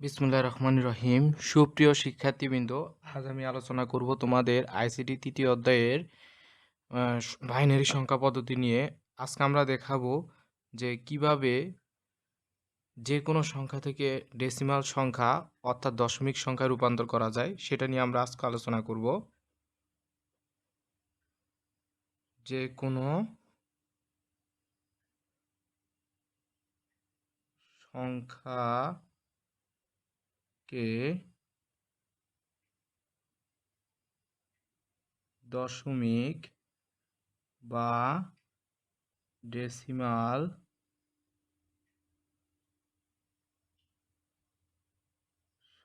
বিসমুল্লাহির রহমানির রহিম। সুপ্রিয় শিক্ষার্থীবৃন্দ, আজ আমি আলোচনা করব তোমাদের আইসিটি তৃতীয় অধ্যায়ের বাইনারি সংখ্যা পদ্ধতি নিয়ে। আজকে আমরা দেখাবো যে কিভাবে যে কোনো সংখ্যা থেকে ডেসিমাল সংখ্যা অর্থাৎ দশমিক সংখ্যায় রূপান্তর করা যায়, সেটা নিয়ে আমরা আজকে আলোচনা করব। যে কোনো সংখ্যাকে দশমিক বা ডেসিমাল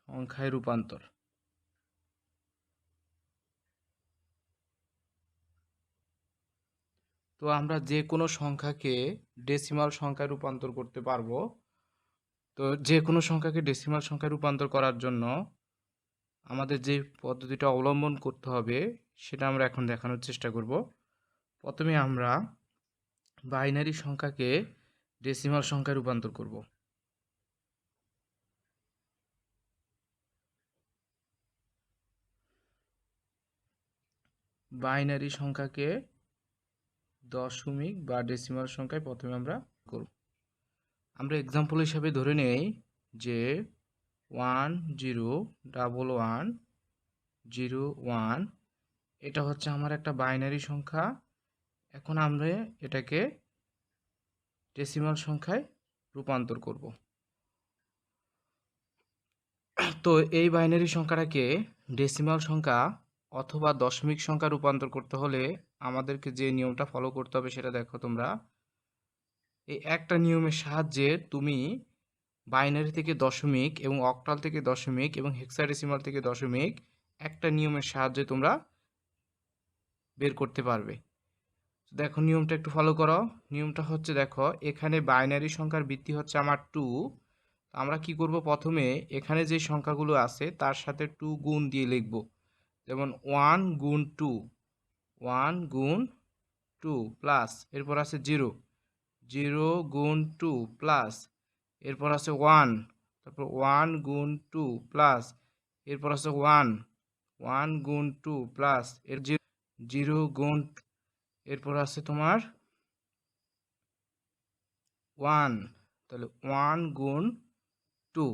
সংখ্যায় রূপান্তর। তো আমরা যে কোনো সংখ্যাকে ডেসিমাল সংখ্যায় রূপান্তর করতে পারবো। তো যে কোনো সংখ্যাকে ডেসিমাল সংখ্যায় রূপান্তর করার জন্য আমাদের যে পদ্ধতিটা অবলম্বন করতে হবে সেটা আমরা এখন দেখানোর চেষ্টা করব। প্রথমে আমরা বাইনারি সংখ্যাকে ডেসিমাল সংখ্যায় রূপান্তর করব। বাইনারি সংখ্যাকে দশমিক বা ডেসিমাল সংখ্যায় প্রথমে আমরা করব। আমরা এক্সাম্পল হিসাবে ধরে নেই যে 101101 এটা হচ্ছে আমার একটা বাইনারি সংখ্যা। এখন আমরা এটাকে ডেসিমাল সংখ্যায় রূপান্তর করব। তো এই বাইনারি সংখ্যাটাকে ডেসিমাল সংখ্যা অথবা দশমিক সংখ্যা রূপান্তর করতে হলে আমাদেরকে যে নিয়মটা ফলো করতে হবে সেটা দেখো তোমরা। এই একটা নিয়মের সাহায্যে তুমি বাইনারি থেকে দশমিক এবং অক্টাল থেকে দশমিক এবং হেক্সাডেসিমাল থেকে দশমিক একটা নিয়মের সাহায্যে তোমরা বের করতে পারবে। দেখো নিয়মটা একটু ফলো করো। নিয়মটা হচ্ছে, দেখো এখানে বাইনারি সংখ্যার ভিত্তি হচ্ছে আমার 2। আমরা কি করব, প্রথমে এখানে যে সংখ্যাগুলো আছে তার সাথে 2 গুণ দিয়ে লিখব। যেমন 1 গুণ 2, 1 গুণ 2 প্লাস, এরপর আছে 0, 0 গুণ 2 প্লাস, এরপর আছে 1, তারপর 1 গুণ 2 প্লাস, এরপর আছে 1, 1 গুণ 2 প্লাস, এর 0 গুণ, এরপর আছে তোমার 1, তাহলে 1 গুণ 2।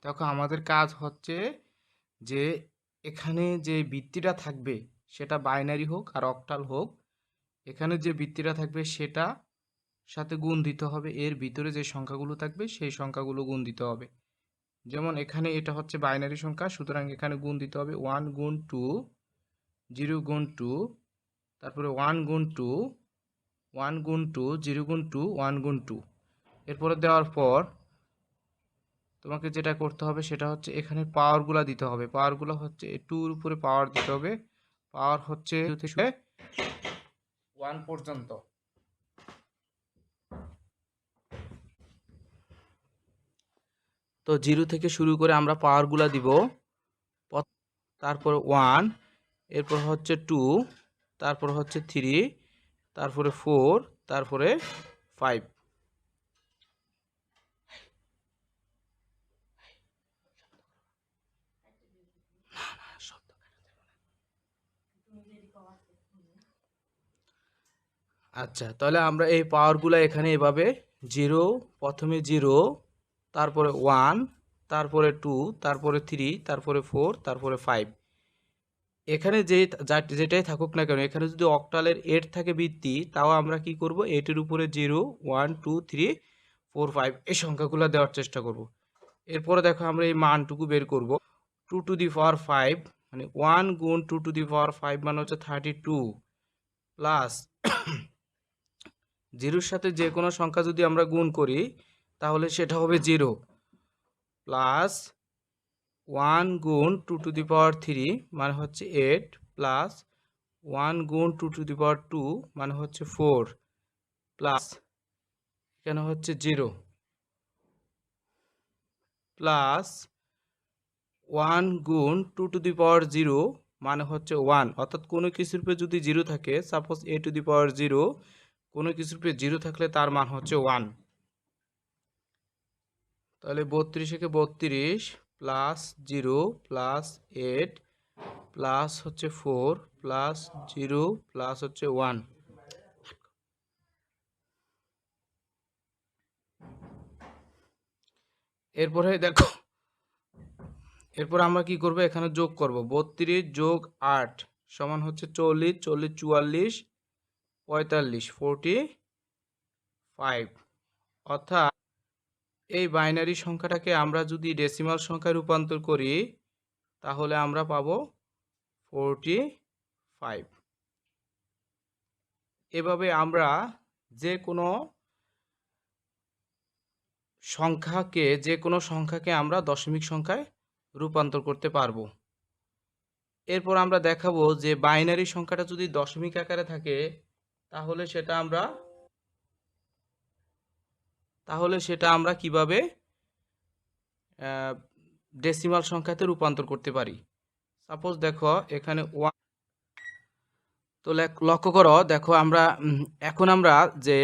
দেখো আমাদের কাজ হচ্ছে যে এখানে যে ভিত্তিটা থাকবে সেটা বাইনারি হোক আর অক্টাল হোক, এখানে যে ভিত্তিটা থাকবে সেটা সাথে গুণ দিতে হবে, এর ভিতরে যে সংখ্যাগুলো থাকবে সেই সংখ্যাগুলো গুণ দিতে হবে। যেমন এখানে এটা হচ্ছে বাইনারি সংখ্যা, সুতরাং এখানে গুণ দিতে হবে 1 গুণ 2, 0 গুণ 2, তারপরে 1 গুণ 2, 1 গুণ 2, 0 গুণ 2, 1 গুণ 2। এরপরে দেওয়ার পর তোমাকে যেটা করতে হবে সেটা হচ্ছে এখানে পাওয়ারগুলো দিতে হবে। পাওয়ারগুলো হচ্ছে 2 এর উপরে পাওয়ার দিতে হবে। পাওয়ার হচ্ছে 2 থেকে 1 পর্যন্ত। তো 0 থেকে শুরু করে আমরা পাওয়ারগুলো দিব। তারপর 1, এরপর হচ্ছে 2, তারপর হচ্ছে 3, তারপরে 4, তারপরে 5। আচ্ছা, তাহলে আমরা এই পাওয়ারগুলো এখানে এভাবে 0, প্রথমে 0, তারপরে 1, তারপরে 2, তারপরে 3, তারপরে 4, তারপরে 5। এখানে যেটাই থাকুক না কেন, এখানে যদি অক্টালের 8 থাকে ভিত্তি, তাও আমরা কি করব, 8 এর উপরে 0, 1, 2, 3, 4, 5 এই সংখ্যাগুলো দেওয়ার চেষ্টা করব। এরপরে দেখো আমরা এই মানটুকু বের করব। 2 টু দি পাওয়ার 5 মানে 1 গুণ 2 টু দি পাওয়ার 5 মানে হচ্ছে 32 প্লাস 0-র সাথে যে কোনো সংখ্যা যদি আমরা গুণ করি তাহলে সেটা হবে 0 প্লাস 1 গুণ 2 টু দি পাওয়ার 3 মানে হচ্ছে 8 প্লাস 1 গুণ 2 টু দি পাওয়ার 2 মানে হচ্ছে 4 প্লাস এখানে হচ্ছে 0 প্লাস 1 গুণ 2 টু দি পাওয়ার 0 মানে হচ্ছে 1। অর্থাৎ কোনো কিছুর উপরে যদি 0 থাকে, সাপোজ a টু দি পাওয়ার 0, কোনো কিছুর উপরে 0 থাকলে তার মান হচ্ছে 1। তাহলে 32 কে 32 প্লাস 0 প্লাস 8 প্লাস হচ্ছে 4 প্লাস 0 প্লাস হচ্ছে 1। এরপরে দেখো, এরপর আমরা কি করব, এখানে যোগ করব। 32 যোগ 8 সমান হচ্ছে 40, 40 44 45 45। অর্থাৎ এই বাইনারি সংখ্যাটাকে আমরা যদি ডেসিমাল সংখ্যায় রূপান্তর করি তাহলে আমরা পাবো 45। এভাবে আমরা যে কোনো সংখ্যাকে আমরা দশমিক সংখ্যায় রূপান্তর করতে পারবো। এরপর আমরা দেখাবো যে বাইনারি সংখ্যাটা যদি দশমিক আকারে থাকে তাহলে সেটা আমরা কিভাবে ডেসিমাল সংখ্যাতে রূপান্তর করতে পারি। সাপোজ দেখো এখানে 1, তো লক্ষ্য করো, দেখো এখন আমরা যে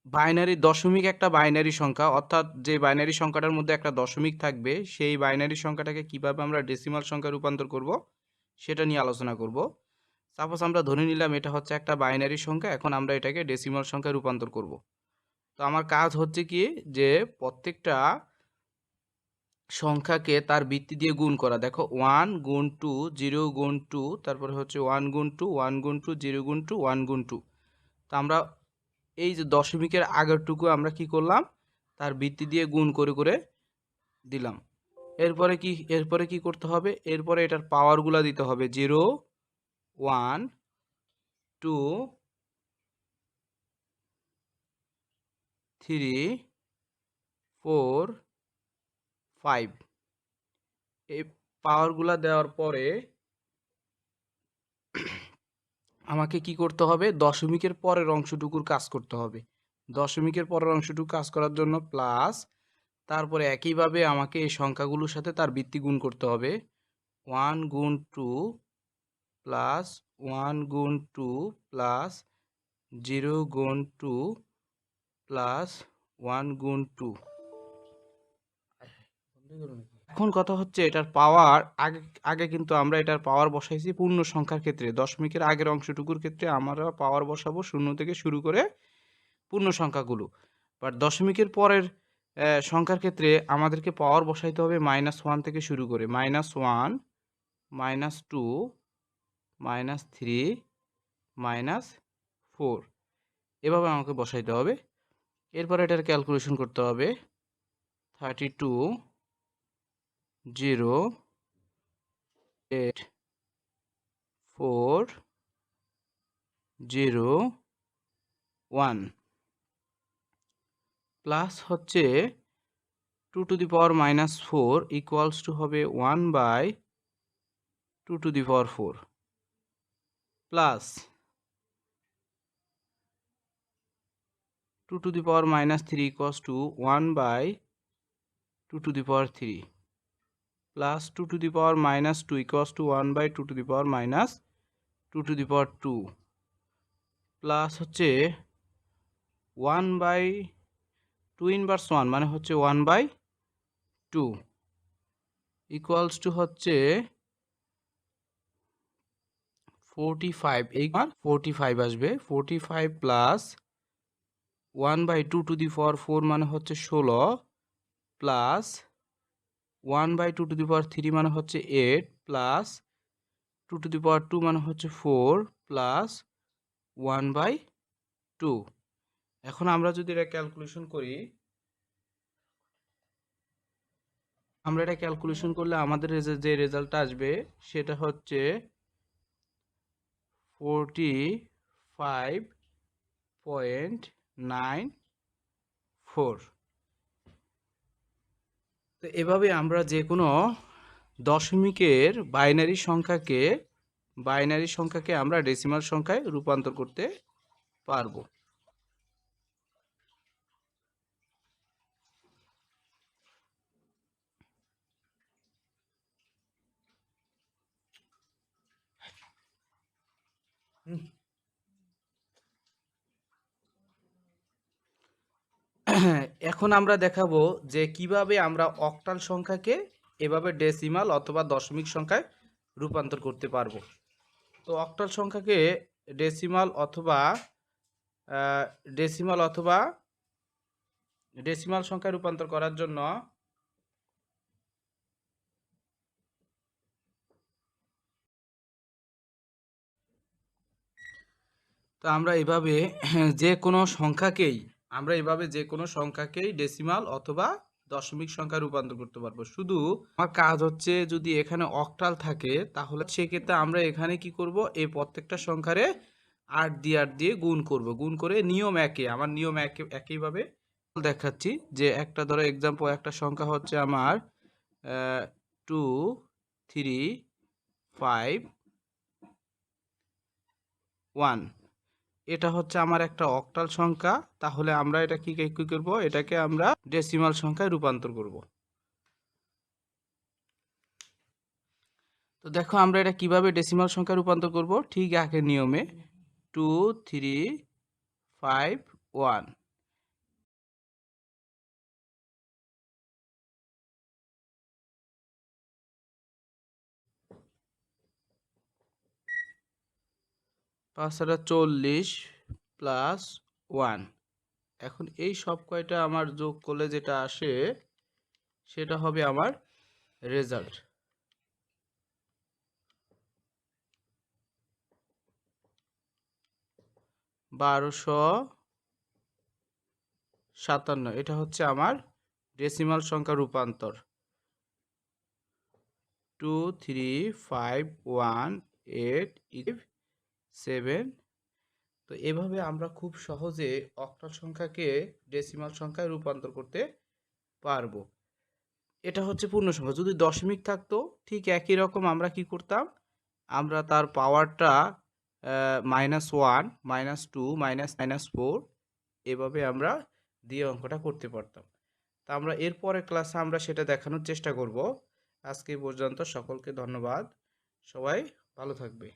বাইনারি দশমিক একটা বাইনারি সংখ্যা, অর্থাৎ যে বাইনারি সংখ্যাটার মধ্যে একটা দশমিক থাকবে সেই বাইনারি সংখ্যাটাকে কিভাবে আমরা ডেসিমাল সংখ্যায় রূপান্তর করব সেটা নিয়ে আলোচনা করব। সাপোজ আমরা ধরে নিলাম এটা হচ্ছে একটা বাইনারি সংখ্যা, এখন আমরা এটাকে ডেসিমাল সংখ্যায় রূপান্তর করব। তো আমার কাজ হচ্ছে কি, যে প্রত্যেকটা সংখ্যাকে তার ভিত্তি দিয়ে গুণ করা। দেখো 1 গুণ 2, 0 গুণ 2, তারপরে হচ্ছে 1 গুণ 2, 1 গুণ 2, 0 গুণ 2, 1 গুণ 2। তো আমরা এই যে দশমিকের আগেরটুকু আমরা কি করলাম, তার ভিত্তি দিয়ে গুণ করে করে দিলাম। এরপরে কি করতে হবে, এরপরে এটার পাওয়ারগুলো দিতে হবে। 0 1 2 3 4 5। এই পাওয়ারগুলো দেওয়ার পরে আমাকে কি করতে হবে, দশমিকের পরের অংশটুকুর কাজ করতে হবে। দশমিকের পরের অংশটুকু কাজ করার জন্য প্লাস, তারপরে একইভাবে আমাকে এই সংখ্যাগুলোর সাথে তার ভিত্তি গুণ করতে হবে। 1 গুণ 2 প্লাস 1 গুণ 2 প্লাস 0 গুণ 2 প্লাস 1 গুণ 2। এখন কথা হচ্ছে এটার পাওয়ার আগে আগে কিন্তু আমরা এটার পাওয়ার বসাইছি পূর্ণ সংখ্যার ক্ষেত্রে। দশমিকের আগের অংশটুকুর ক্ষেত্রে আমরা পাওয়ার বসাবো 0 থেকে শুরু করে পূর্ণ সংখ্যাগুলো। বাট দশমিকের পরের সংখ্যার ক্ষেত্রে আমাদেরকে পাওয়ার বসাইতে হবে -1 থেকে শুরু করে -1 -2 -3 -4, এভাবে আমাকে বসাইতে হবে। এরপরে এটার ক্যালকুলেশন করতে হবে। 32 0 8 4 0 1 প্লাস হচ্ছে 2 to the power -4 equals to হবে 1/2 to the power 4 plus 2 to the power -3 equals to 1/2 to the power 3 plus 2 to the power -2 equals to 1/2 to the power -2 to the power 2 plus হচ্ছে 1/2 inverse 1 মানে হচ্ছে 1/2 equals to হচ্ছে 45। এই 45 আসবে। 45 plus 1/2 to the পাওয়ার 4 মানে হচ্ছে 16 plus 1/2 to the পাওয়ার 3 মানে হচ্ছে 8 প্লাস 2 টু দি পাওয়ার 2 মানে হচ্ছে 4 প্লাস 1/2। এখন আমরা যদি এটা ক্যালকুলেশন করি, করলে আমাদের যে রেজাল্টটা আসবে সেটা হচ্ছে 45.94। তো এভাবে আমরা যে কোনো দশমিকের বাইনারি সংখ্যাকে আমরা ডেসিমাল সংখ্যায় রূপান্তর করতে পারবো। এখন আমরা দেখাবো যে কিভাবে আমরা অক্টাল সংখ্যাকে এভাবে ডেসিমাল অথবা দশমিক সংখ্যায় রূপান্তর করতে পারবো। তো অক্টাল সংখ্যাকে ডেসিমাল অথবা ডেসিমাল সংখ্যায় রূপান্তর করার জন্য তো আমরা এভাবে যে কোনো সংখ্যাকেই ডেসিমাল অথবা দশমিক সংখ্যায় রূপান্তর করতে পারবো। শুধু আমার কাজ হচ্ছে যদি এখানে অক্টাল থাকে তাহলে সেক্ষেত্রে আমরা এখানে কি করব, এই প্রত্যেকটা সংখ্যারে 8 দিয়ে গুণ করব। গুণ করে নিয়ম একইভাবে দেখাচ্ছি। যে একটা ধরো এক্সাম্পল, একটা সংখ্যা হচ্ছে আমার 2 3 5 1, এটা হচ্ছে আমার একটা অক্টাল সংখ্যা। তাহলে আমরা এটা কি করব, এটাকে আমরা ডেসিমাল সংখ্যায় রূপান্তর করব। তো দেখো আমরা এটা কিভাবে ডেসিমাল সংখ্যায় রূপান্তর করব, ঠিক আগের নিয়মে 2 3 5 1। পাঁচটা 40 প্লাস 1। এখন এই সব কয়টা আমার যোগ করলে যেটা আসে সেটা হবে আমার রেজাল্ট। 1257, এটা হচ্ছে আমার ডেসিমাল সংখ্যা রূপান্তর। 2 3 5 1 8 7। তো এভাবে আমরা খুব সহজে অক্টাল সংখ্যাকে ডেসিমাল সংখ্যায় রূপান্তর করতে পারবো। এটা হচ্ছে পূর্ণ সংখ্যা। যদি দশমিক থাকতো ঠিক একই রকম আমরা কি করতাম, আমরা তার পাওয়ারটা -1 -2 -4 এভাবে আমরা দিয়ে অঙ্কটা করতে পারতাম। তা আমরা এরপরের ক্লাসে আমরা সেটা দেখানোর চেষ্টা করব। আজকে পর্যন্ত সকলকে ধন্যবাদ। সবাই ভালো থাকবে।